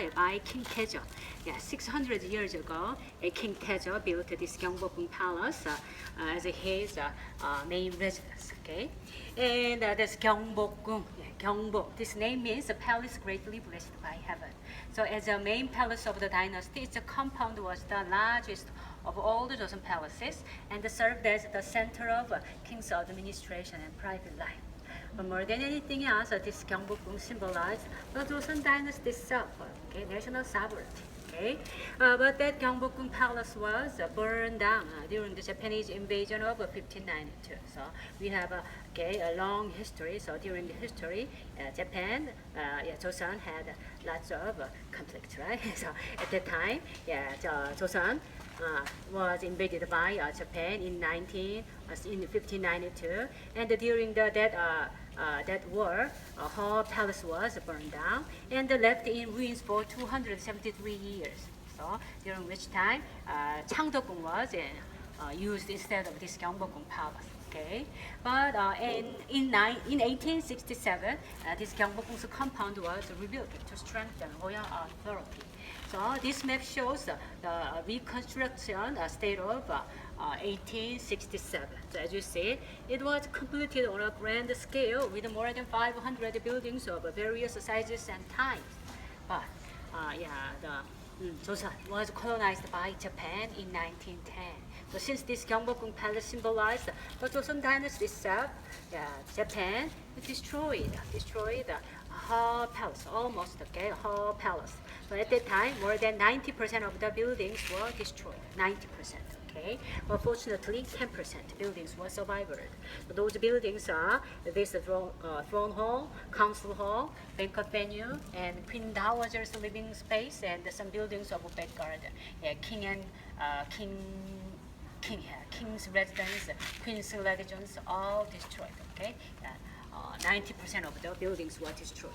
style by King Taejo. Yeah, 600 years ago, King Taejo built this Gyeongbokgung Palace as his main residence. Okay, and that's Gyeongbokgung. Yeah, Gyeongbok. This name means a palace greatly blessed by heaven. So as a main palace of the dynasty, its compound was the largest of all the Joseon palaces and served as the center of king's administration and private life. But more than anything else, this Gyeongbokgung symbolized the Joseon dynasty itself, okay, national sovereignty. Okay, but that Gyeongbokgung Palace was burned down during the Japanese invasion of 1592. So we have a long history. So during the history, Japan, Joseon had lots of conflicts, right? So at that time, Joseon was invaded by Japan in 1592, and during that war, her palace was burned down and left in ruins for 273 years. So during which time, Changdeokgung was used instead of this Gyeongbokgung Palace. Okay, but in 1867, this Gyeongbokgung's compound was rebuilt to strengthen royal authority. So this map shows the reconstruction state of 1867. So as you see, it was completed on a grand scale with more than 500 buildings of various sizes and types. But Joseon was colonized by Japan in 1910. So since this Gyeongbokgung Palace symbolized the Joseon dynasty itself, Japan destroyed her palace, almost her palace. So at that time, more than 90% of the buildings were destroyed. 90%. Okay, but fortunately, 10% buildings were survived. So those buildings are this throne hall, council hall, banquet venue, and Queen Dowager's living space, and some buildings of back garden. Yeah, King's residence, Queen's legends, all destroyed. Okay, 90% of the buildings were destroyed.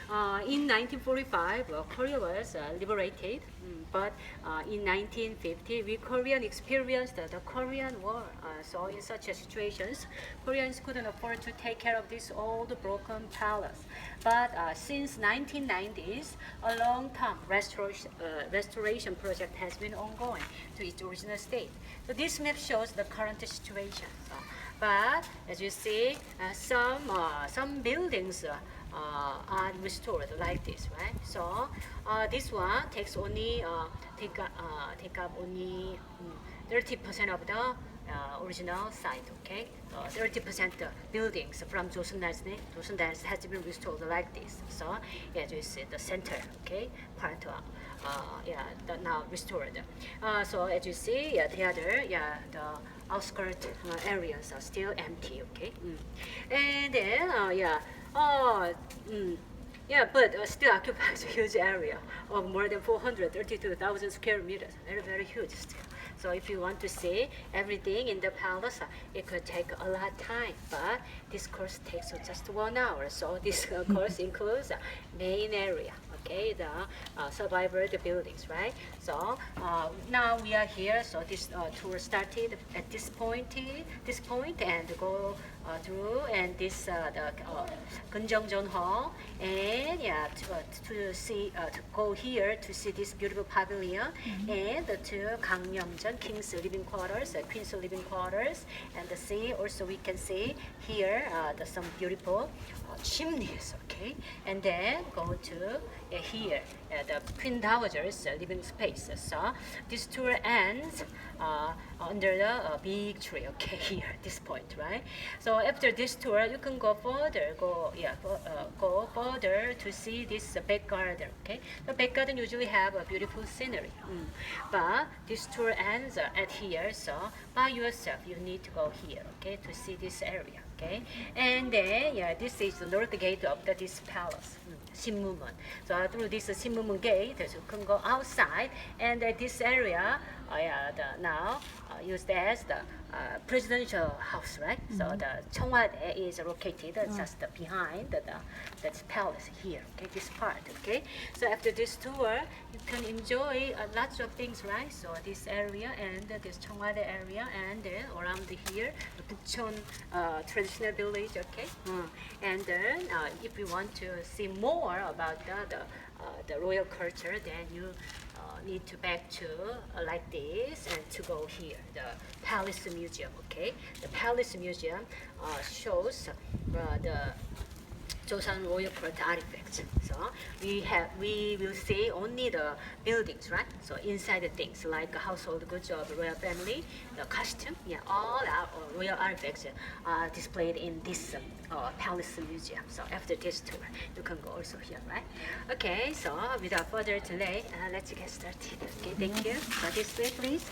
In 1945, Korea was liberated, but in 1950, Korean experienced the Korean War. So in such situations, Koreans couldn't afford to take care of this old broken palace. But since 1990s, a long-term restoration project has been ongoing to its original state. So this map shows the current situation. But as you see, some buildings are restored like this, right? So this one takes only take up only 30% of the original site. Okay, 30% buildings from Joseon Dynasty has been restored like this. So as you see, the center, okay, part now restored. So as you see, the other, the outskirt areas are still empty. Okay, and then but still occupies a huge area of more than 432,000 square meters. Very, very huge still. So if you want to see everything in the palace, it could take a lot of time. But this course takes just 1 hour. So this course includes main area, okay, the survived buildings, right? So now we are here. So this tour started at this point and go through, and this the Gyeongbok Hall, and to go here to see this beautiful pavilion, and to Gangneomjeon King's living quarters, Queen's living quarters, and also we can see here some beautiful chimneys, okay, and then go to here the Queen Dowager's living space. So this tour ends under the big tree, okay, here at this point, right? So after this tour, you can go further, go further to see this back garden, okay? The back garden usually have a beautiful scenery, but this tour ends at here. So by yourself, you need to go here, okay, to see this area. Okay, and then this is the north gate of this palace, Sinmumun. So through this Sinmumun gate, you can go outside, and this area, now used as the presidential house, right? So the Cheongwade is located just behind that palace here. Okay, this part. Okay, so after this tour, you can enjoy lots of things, right? So this area and this Cheongwade area, and then around here, the Bukchon traditional village. Okay, and then if you want to see more about the the royal culture, then you need to back to like this and to go here, the Palace Museum. Okay, the Palace Museum shows the Joseon royal court artifacts. So we will see only the buildings, right? So inside the things like household goods of royal family, the costume, yeah, all our royal artifacts are displayed in this palace museum. So after this tour, you can go also here, right? Okay, so without further delay, let's get started. Okay, thank you. So this way, please.